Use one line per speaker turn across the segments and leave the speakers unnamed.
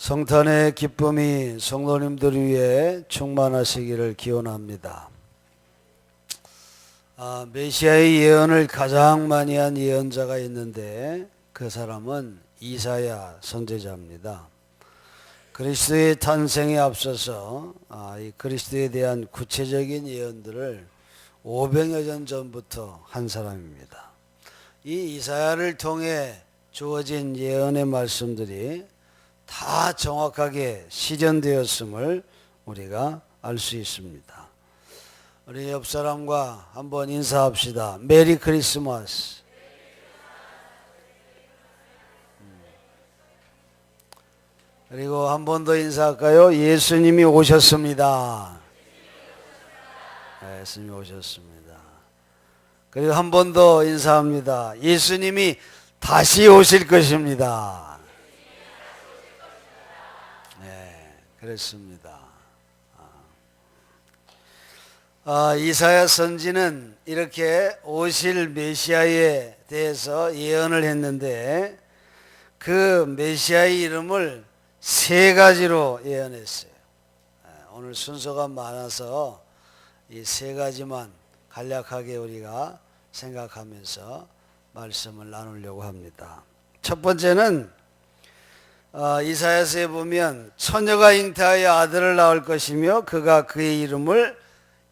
성탄의 기쁨이 성도님들 위해 충만하시기를 기원합니다. 메시아의 예언을 가장 많이 한 예언자가 있는데 그 사람은 이사야 선지자입니다. 그리스도의 탄생에 앞서서 이 그리스도에 대한 구체적인 예언들을 500여 년 전부터 한 사람입니다. 이 이사야를 통해 주어진 예언의 말씀들이 다 정확하게 실현되었음을 우리가 알 수 있습니다. 우리 옆 사람과 한번 인사합시다. 메리 크리스마스. 그리고 한 번 더 인사할까요? 예수님이 오셨습니다. 예수님이 오셨습니다. 그리고 한 번 더 인사합니다. 예수님이 다시 오실 것입니다. 그렇습니다. 이사야 선지는 이렇게 오실 메시아에 대해서 예언을 했는데 그 메시아의 이름을 세 가지로 예언했어요. 오늘 순서가 많아서 이 세 가지만 간략하게 우리가 생각하면서 말씀을 나누려고 합니다. 첫 번째는 이사야서에 보면 처녀가 잉태하여 아들을 낳을 것이며 그가 그의 이름을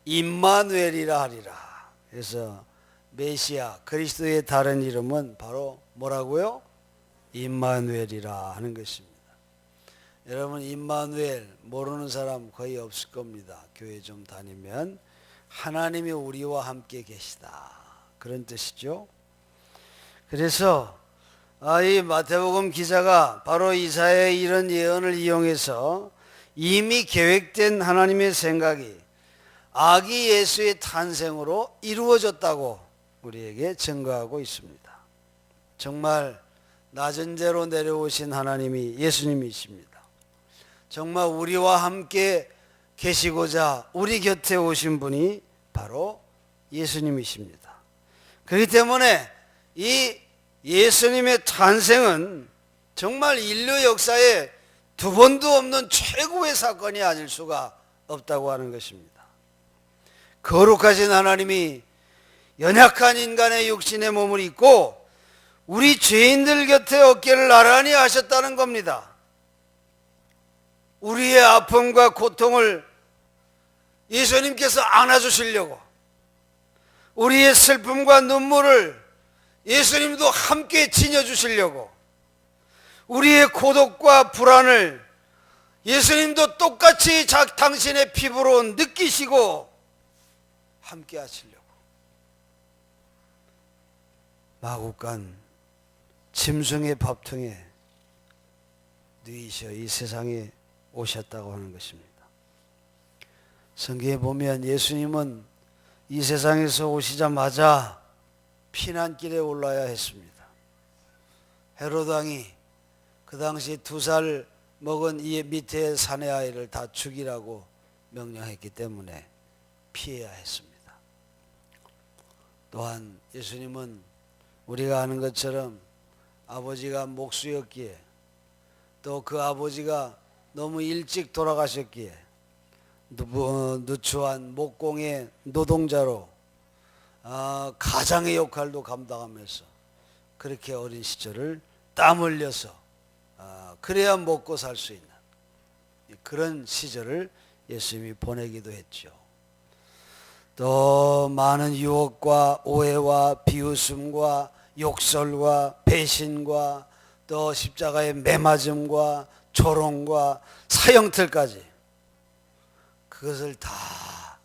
임마누엘이라 하리라. 그래서 메시아 그리스도의 다른 이름은 바로 뭐라고요? 임마누엘이라 하는 것입니다. 여러분 임마누엘 모르는 사람 거의 없을 겁니다. 교회 좀 다니면 하나님이 우리와 함께 계시다 그런 뜻이죠. 그래서 이 마태복음 기자가 바로 이사야의 이런 예언을 이용해서 이미 계획된 하나님의 생각이 아기 예수의 탄생으로 이루어졌다고 우리에게 증거하고 있습니다. 정말 낮은 데로 내려오신 하나님이 예수님이십니다. 정말 우리와 함께 계시고자 우리 곁에 오신 분이 바로 예수님이십니다. 그렇기 때문에 이 예수님의 탄생은 정말 인류 역사에 두 번도 없는 최고의 사건이 아닐 수가 없다고 하는 것입니다. 거룩하신 하나님이 연약한 인간의 육신의 몸을 입고 우리 죄인들 곁에 어깨를 나란히 하셨다는 겁니다. 우리의 아픔과 고통을 예수님께서 안아주시려고, 우리의 슬픔과 눈물을 예수님도 함께 지녀주시려고, 우리의 고독과 불안을 예수님도 똑같이 당신의 피부로 느끼시고 함께 하시려고 마구간 짐승의 밥통에 누이셔 이 세상에 오셨다고 하는 것입니다. 성경에 보면 예수님은 이 세상에서 오시자마자 피난길에 올라야 했습니다. 헤롯 왕이 그 당시 2살 먹은 이 밑에 사내 아이를 다 죽이라고 명령했기 때문에 피해야 했습니다. 또한 예수님은 우리가 아는 것처럼 아버지가 목수였기에 또 그 아버지가 너무 일찍 돌아가셨기에 누추한 목공의 노동자로 가장의 역할도 감당하면서 그렇게 어린 시절을 땀 흘려서 그래야 먹고 살 수 있는 그런 시절을 예수님이 보내기도 했죠. 또 많은 유혹과 오해와 비웃음과 욕설과 배신과 또 십자가의 매맞음과 조롱과 사형틀까지 그것을 다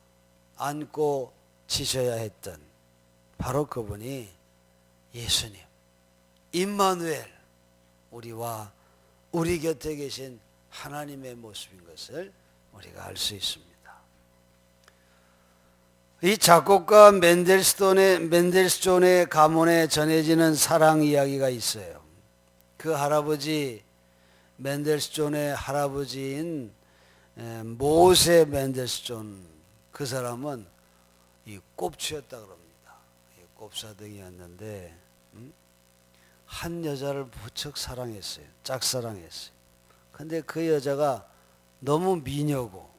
안고 지셔야 했던 바로 그분이 예수님 임마누엘, 우리와 우리 곁에 계신 하나님의 모습인 것을 우리가 알 수 있습니다. 이 작곡가 맨델스존의 가문에 전해지는 사랑 이야기가 있어요. 그 할아버지 맨델스존의 할아버지인 모세 맨델스존, 그 사람은 이 꼽추였다 그럽니다. 꼽사등이었는데 한 여자를 무척 사랑했어요. 짝사랑했어요. 그 근데 그 여자가 너무 미녀고,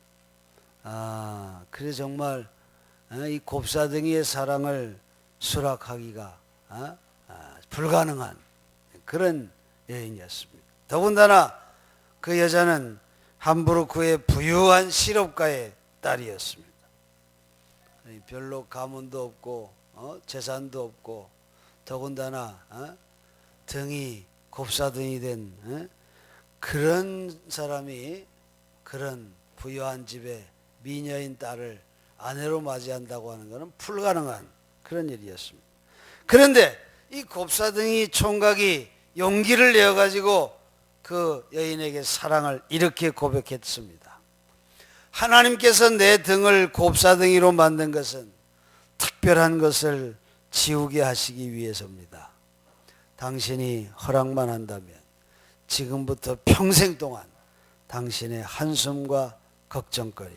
그래 정말 이 곱사등이의 사랑을 수락하기가 불가능한 그런 여인이었습니다. 더군다나 그 여자는 함부르크의 부유한 실업가의 딸이었습니다. 별로 가문도 없고 재산도 없고, 더군다나 등이 곱사등이 된 그런 사람이 그런 부유한 집에 미녀인 딸을 아내로 맞이한다고 하는 것은 불가능한 그런 일이었습니다. 그런데 이 곱사등이 총각이 용기를 내어가지고 그 여인에게 사랑을 이렇게 고백했습니다. 하나님께서 내 등을 곱사등이로 만든 것은 특별한 것을 지우게 하시기 위해서입니다. 당신이 허락만 한다면 지금부터 평생 동안 당신의 한숨과 걱정거리,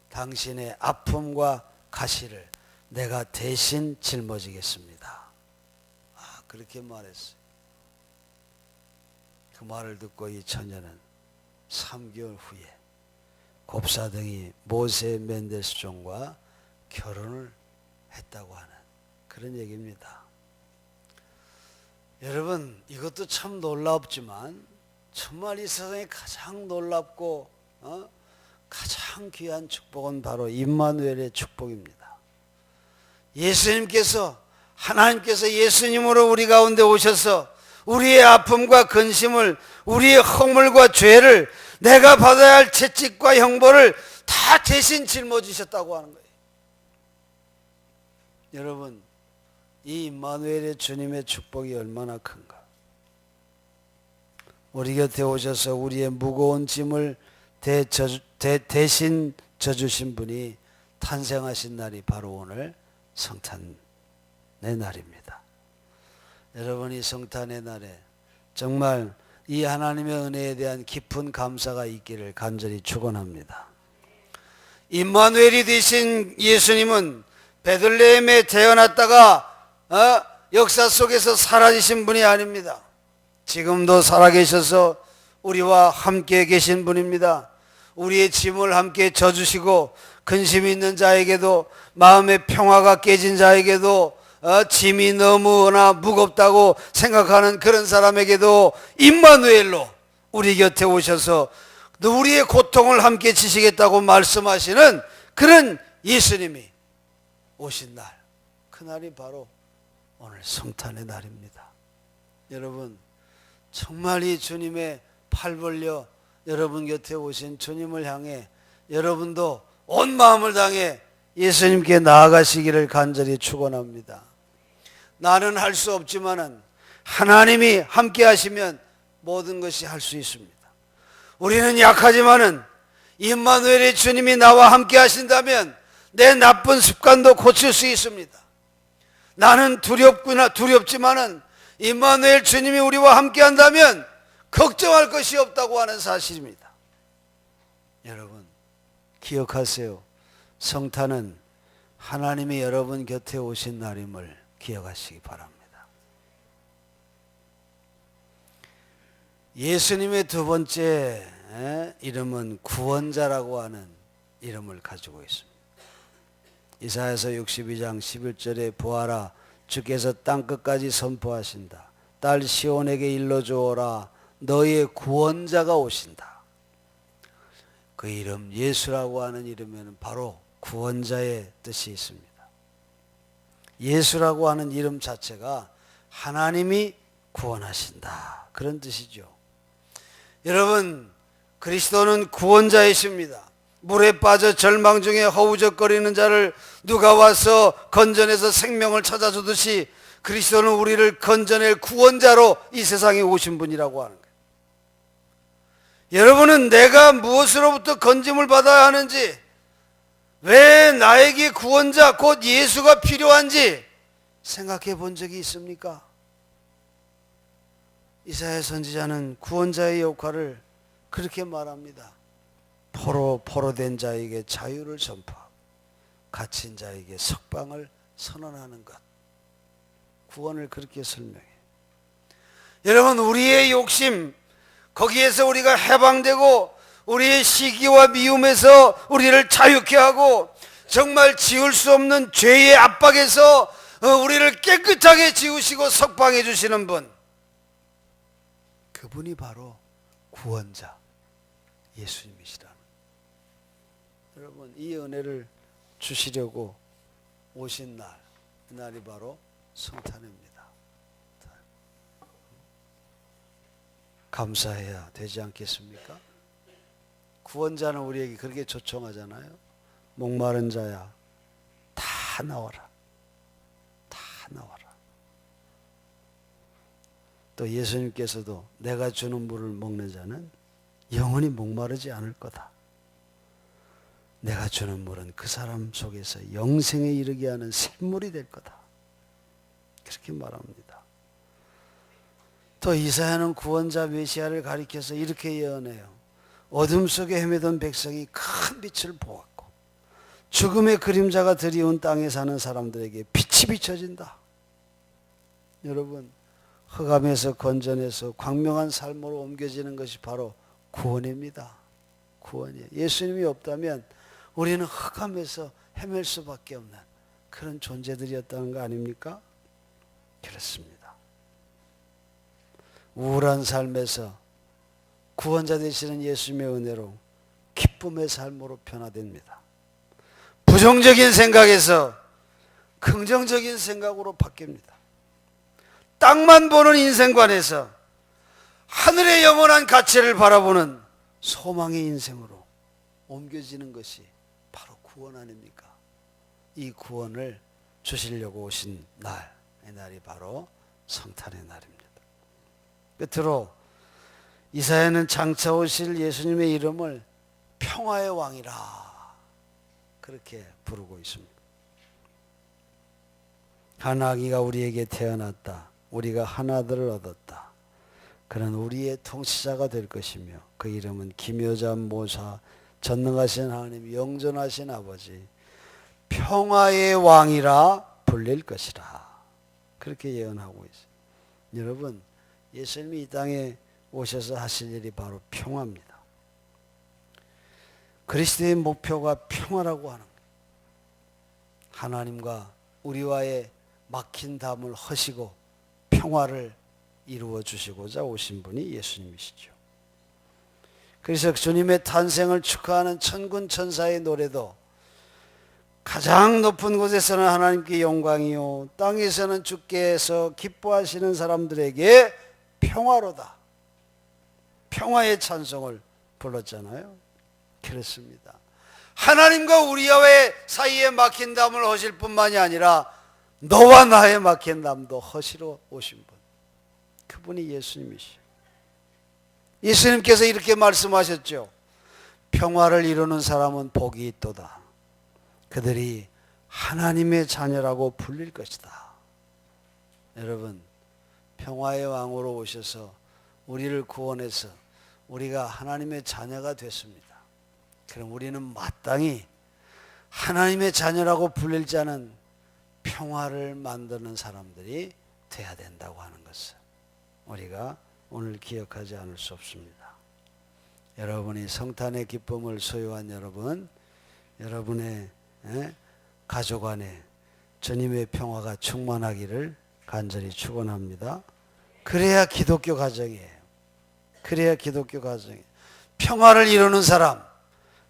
당신의 아픔과 가시를 내가 대신 짊어지겠습니다. 그렇게 말했어요. 그 말을 듣고 이 처녀는 3개월 후에 곱사등이 모세 멘데스 종과 결혼을 했다고 하는 그런 얘기입니다. 여러분, 이것도 참 놀랍지만 정말 이 세상에 가장 놀랍고 가장 귀한 축복은 바로 임마누엘의 축복입니다. 예수님께서, 하나님께서 예수님으로 우리 가운데 오셔서 우리의 아픔과 근심을, 우리의 허물과 죄를, 내가 받아야 할 채찍과 형벌을 다 대신 짊어지셨다고 하는 거예요. 여러분, 이 임마누엘의 주님의 축복이 얼마나 큰가. 우리 곁에 오셔서 우리의 무거운 짐을 대신 져주신 분이 탄생하신 날이 바로 오늘 성탄의 날입니다. 여러분이 성탄의 날에 정말 이 하나님의 은혜에 대한 깊은 감사가 있기를 간절히 축원합니다. 임마누엘이 되신 예수님은 베들레헴에 태어났다가 역사 속에서 사라지신 분이 아닙니다. 지금도 살아계셔서 우리와 함께 계신 분입니다. 우리의 짐을 함께 져주시고, 근심이 있는 자에게도, 마음의 평화가 깨진 자에게도, 짐이 너무나 무겁다고 생각하는 그런 사람에게도 임마누엘로 우리 곁에 오셔서 우리의 고통을 함께 지시겠다고 말씀하시는 그런 예수님이 오신 날, 그날이 바로 오늘 성탄의 날입니다. 여러분, 정말 이 주님의 팔 벌려 여러분 곁에 오신 주님을 향해 여러분도 온 마음을 다해 예수님께 나아가시기를 간절히 축원합니다. 나는 할 수 없지만은 하나님이 함께 하시면 모든 것이 할 수 있습니다. 우리는 약하지만은 임마누엘의 주님이 나와 함께 하신다면 내 나쁜 습관도 고칠 수 있습니다. 나는 두렵지만은 임마누엘 주님이 우리와 함께 한다면 걱정할 것이 없다고 하는 사실입니다. 여러분, 기억하세요. 성탄은 하나님이 여러분 곁에 오신 날임을 기억하시기 바랍니다. 예수님의 두 번째 이름은 구원자라고 하는 이름을 가지고 있습니다. 이사야서 62장 11절에 보아라, 주께서 땅끝까지 선포하신다. 딸 시온에게 일러주어라, 너희의 구원자가 오신다. 그 이름 예수라고 하는 이름에는 바로 구원자의 뜻이 있습니다. 예수라고 하는 이름 자체가 하나님이 구원하신다, 그런 뜻이죠. 여러분, 그리스도는 구원자이십니다. 물에 빠져 절망 중에 허우적거리는 자를 누가 와서 건져내서 생명을 찾아주듯이 그리스도는 우리를 건져낼 구원자로 이 세상에 오신 분이라고 하는 거예요. 여러분은 내가 무엇으로부터 건짐을 받아야 하는지, 왜 나에게 구원자 곧 예수가 필요한지 생각해 본 적이 있습니까? 이사야 선지자는 구원자의 역할을 그렇게 말합니다. 포로된 자에게 자유를 선포하고 갇힌 자에게 석방을 선언하는 것. 구원을 그렇게 설명해요. 여러분, 우리의 욕심, 거기에서 우리가 해방되고 우리의 시기와 미움에서 우리를 자유케 하고 정말 지울 수 없는 죄의 압박에서 우리를 깨끗하게 지우시고 석방해 주시는 분, 그분이 바로 구원자 예수님이시라는. 여러분, 이 은혜를 주시려고 오신 날, 그날이 바로 성탄입니다. 감사해야 되지 않겠습니까? 구원자는 우리에게 그렇게 초청하잖아요. 목마른 자야, 다 나와라. 다 나와라. 또 예수님께서도 내가 주는 물을 먹는 자는 영원히 목마르지 않을 거다. 내가 주는 물은 그 사람 속에서 영생에 이르게 하는 샘물이 될 거다. 그렇게 말합니다. 또 이사야는 구원자 메시아를 가리켜서 이렇게 예언해요. 어둠 속에 헤매던 백성이 큰 빛을 보았고 죽음의 그림자가 드리운 땅에 사는 사람들에게 빛이 비춰진다. 여러분, 흑암에서 건져내서 광명한 삶으로 옮겨지는 것이 바로 구원입니다. 구원이에요. 예수님이 없다면 우리는 흑암에서 헤맬 수밖에 없는 그런 존재들이었다는 거 아닙니까? 그렇습니다. 우울한 삶에서 구원자 되시는 예수님의 은혜로 기쁨의 삶으로 변화됩니다. 부정적인 생각에서 긍정적인 생각으로 바뀝니다. 땅만 보는 인생관에서 하늘의 영원한 가치를 바라보는 소망의 인생으로 옮겨지는 것이 바로 구원 아닙니까? 이 구원을 주시려고 오신 날, 이 날이 바로 성탄의 날입니다. 끝으로 이사야는 장차 오실 예수님의 이름을 평화의 왕이라 그렇게 부르고 있습니다. 한 아기가 우리에게 태어났다. 우리가 한 아들을 얻었다. 그는 우리의 통치자가 될 것이며 그 이름은 기묘자 모사, 전능하신 하나님, 영존하신 아버지, 평화의 왕이라 불릴 것이라. 그렇게 예언하고 있어요. 여러분, 예수님이 이 땅에 오셔서 하실 일이 바로 평화입니다. 그리스도의 목표가 평화라고 하는 거예요. 하나님과 우리와의 막힌 담을 허시고 평화를 이루어 주시고자 오신 분이 예수님이시죠. 그래서 주님의 탄생을 축하하는 천군 천사의 노래도 가장 높은 곳에서는 하나님께 영광이요 땅에서는 주께서 기뻐하시는 사람들에게 평화로다. 평화의 찬송을 불렀잖아요. 그렇습니다. 하나님과 우리와의 사이에 막힌 담을 허실 뿐만이 아니라 너와 나의 막힌 담도 허시러 오신 분, 그분이 예수님이시죠. 예수님께서 이렇게 말씀하셨죠. 평화를 이루는 사람은 복이 있도다. 그들이 하나님의 자녀라고 불릴 것이다. 여러분, 평화의 왕으로 오셔서 우리를 구원해서 우리가 하나님의 자녀가 됐습니다. 그럼 우리는 마땅히 하나님의 자녀라고 불릴 자는 평화를 만드는 사람들이 돼야 된다고 하는 것을 우리가 오늘 기억하지 않을 수 없습니다. 여러분이 성탄의 기쁨을 소유한 여러분, 여러분의 가족 안에 주님의 평화가 충만하기를 간절히 축원합니다. 그래야 기독교 가정이에요. 그래야 기독교 가정이에요. 평화를 이루는 사람,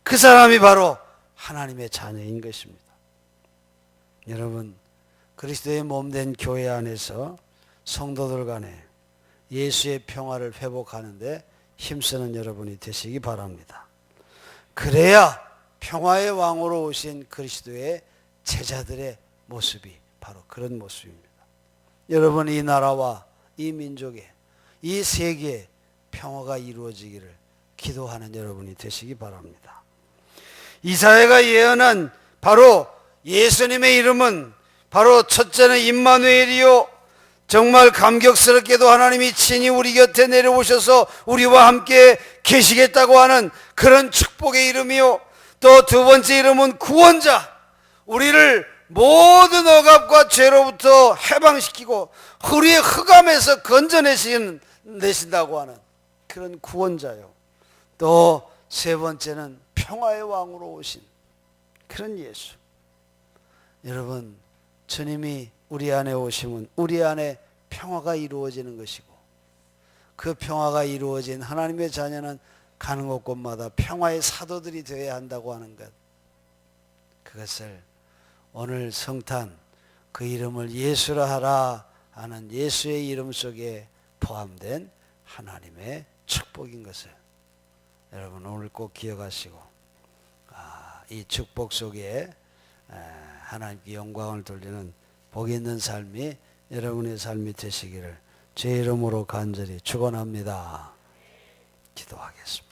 그 사람이 바로 하나님의 자녀인 것입니다. 여러분, 그리스도의 몸된 교회 안에서 성도들 간에 예수의 평화를 회복하는데 힘쓰는 여러분이 되시기 바랍니다. 그래야 평화의 왕으로 오신 그리스도의 제자들의 모습이 바로 그런 모습입니다. 여러분, 이 나라와 이 민족에, 이 세계에 평화가 이루어지기를 기도하는 여러분이 되시기 바랍니다. 이사야가 예언한 바로 예수님의 이름은 바로 첫째는 임마누엘이요, 정말 감격스럽게도 하나님이 친히 우리 곁에 내려오셔서 우리와 함께 계시겠다고 하는 그런 축복의 이름이요, 또 두 번째 이름은 구원자, 우리를 모든 억압과 죄로부터 해방시키고 우리의 흑암에서 건져내신다고 하는 그런 구원자요. 또 세 번째는 평화의 왕으로 오신 그런 예수. 여러분, 주님이 우리 안에 오시면 우리 안에 평화가 이루어지는 것이고, 그 평화가 이루어진 하나님의 자녀는 가는 곳곳마다 평화의 사도들이 되어야 한다고 하는 것, 그것을 오늘 성탄 그 이름을 예수라 하라 하는 예수의 이름 속에 포함된 하나님의 축복인 것을 여러분 오늘 꼭 기억하시고, 이 축복 속에 하나님께 영광을 돌리는 복 있는 삶이 여러분의 삶이 되시기를 제 이름으로 간절히 축원합니다. 기도하겠습니다.